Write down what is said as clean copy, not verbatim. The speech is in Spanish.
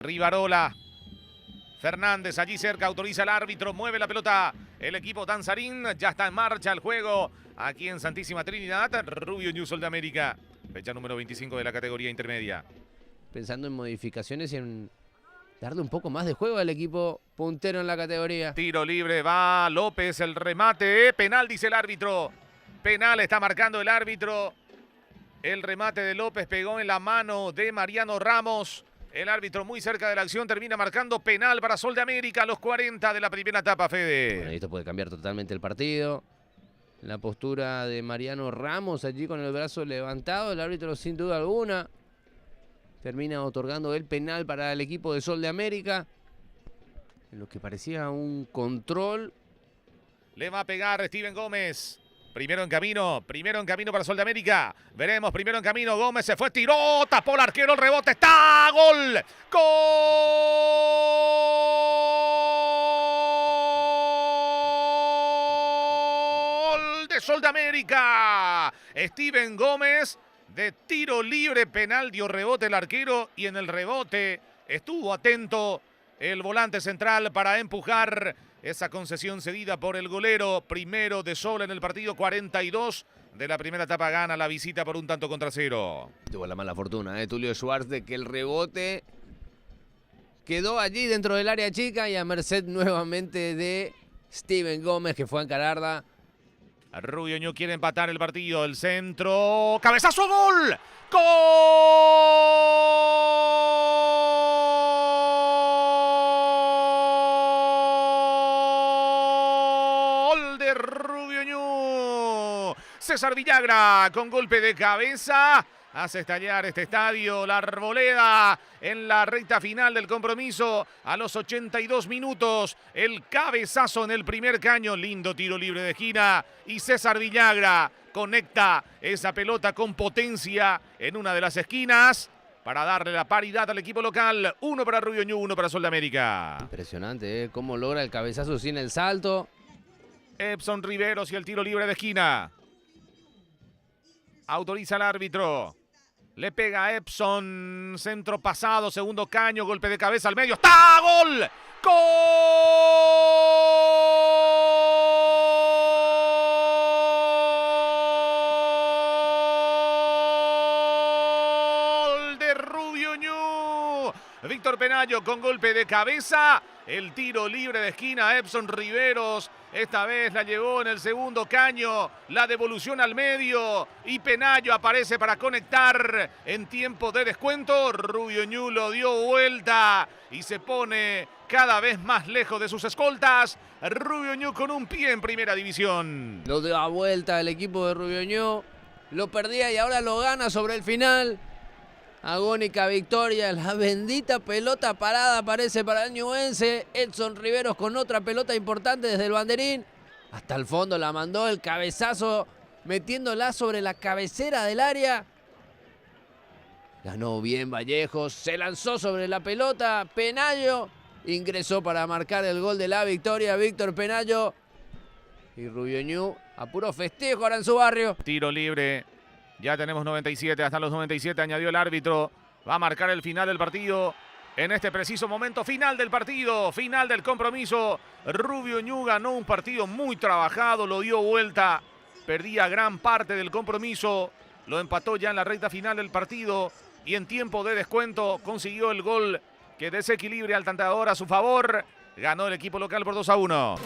Rivarola. Fernández allí cerca, autoriza el árbitro, mueve la pelota. El equipo danzarín, ya está en marcha el juego aquí en Santísima Trinidad. Rubio Ñu, Sol de América, fecha número 25 de la categoría intermedia. Pensando en modificaciones y en darle un poco más de juego al equipo puntero en la categoría. Tiro libre, va López, el remate, penal dice el árbitro. Penal está marcando el árbitro. El remate de López pegó en la mano de Mariano Ramos. El árbitro muy cerca de la acción termina marcando penal para Sol de América a los 40 de la primera etapa, Fede. Bueno, esto puede cambiar totalmente el partido. La postura de Mariano Ramos allí con el brazo levantado. El árbitro sin duda alguna termina otorgando el penal para el equipo de Sol de América. En lo que parecía un control. Le va a pegar Steven Gómez. Primero en camino para Sol de América. Veremos, primero en camino, Gómez se fue, tiró, tapó el arquero, el rebote, está, gol. Gol de Sol de América. Steven Gómez de tiro libre, penal, dio rebote el arquero y en el rebote estuvo atento el volante central para empujar esa concesión cedida por el golero. Primero de Sol en el partido, 42 de la primera etapa, gana la visita por 1-0. Tuvo la mala fortuna de Tulio Schwartz de que el rebote quedó allí dentro del área chica y a merced nuevamente de Steven Gómez, que fue a encararla. Rubio Ñu quiere empatar el partido, el centro, cabezazo, gol. ¡Gol de Rubio Ñu! César Villagra con golpe de cabeza hace estallar este estadio. La Arboleda en la recta final del compromiso a los 82 minutos. El cabezazo en el primer caño. Lindo tiro libre de esquina. Y César Villagra conecta esa pelota con potencia en una de las esquinas para darle la paridad al equipo local. 1 para Rubio Ñu, 1 para Sol de América. Impresionante, cómo logra el cabezazo sin el salto. Epson Riveros y el tiro libre de esquina. Autoriza el árbitro. Le pega a Epson. Centro pasado, segundo caño, golpe de cabeza al medio. ¡Está! ¡Gol! ¡Gol de Rubio Ñu! Víctor Penayo con golpe de cabeza. El tiro libre de esquina, Epson Riveros. Esta vez la llevó en el segundo caño. La devolución al medio. Y Penayo aparece para conectar en tiempo de descuento. Rubio Ñu lo dio vuelta y se pone cada vez más lejos de sus escoltas. Rubio Ñu con un pie en primera división. Lo dio a vuelta el equipo de Rubio Ñu. Lo perdía y ahora lo gana sobre el final. Agónica victoria, la bendita pelota parada aparece para el ñuense. Edson Riveros con otra pelota importante desde el banderín. Hasta el fondo la mandó, el cabezazo metiéndola sobre la cabecera del área. Ganó bien Vallejos, se lanzó sobre la pelota. Penayo ingresó para marcar el gol de la victoria. Víctor Penayo y Rubio Ñu a puro festejo ahora en su barrio. Tiro libre. Ya tenemos 97, hasta los 97 añadió el árbitro. Va a marcar el final del partido. En este preciso momento, final del partido, final del compromiso. Rubio Ñu ganó un partido muy trabajado, lo dio vuelta. Perdía gran parte del compromiso. Lo empató ya en la recta final del partido. Y en tiempo de descuento consiguió el gol que desequilibra al tanteador a su favor. Ganó el equipo local por 2-1.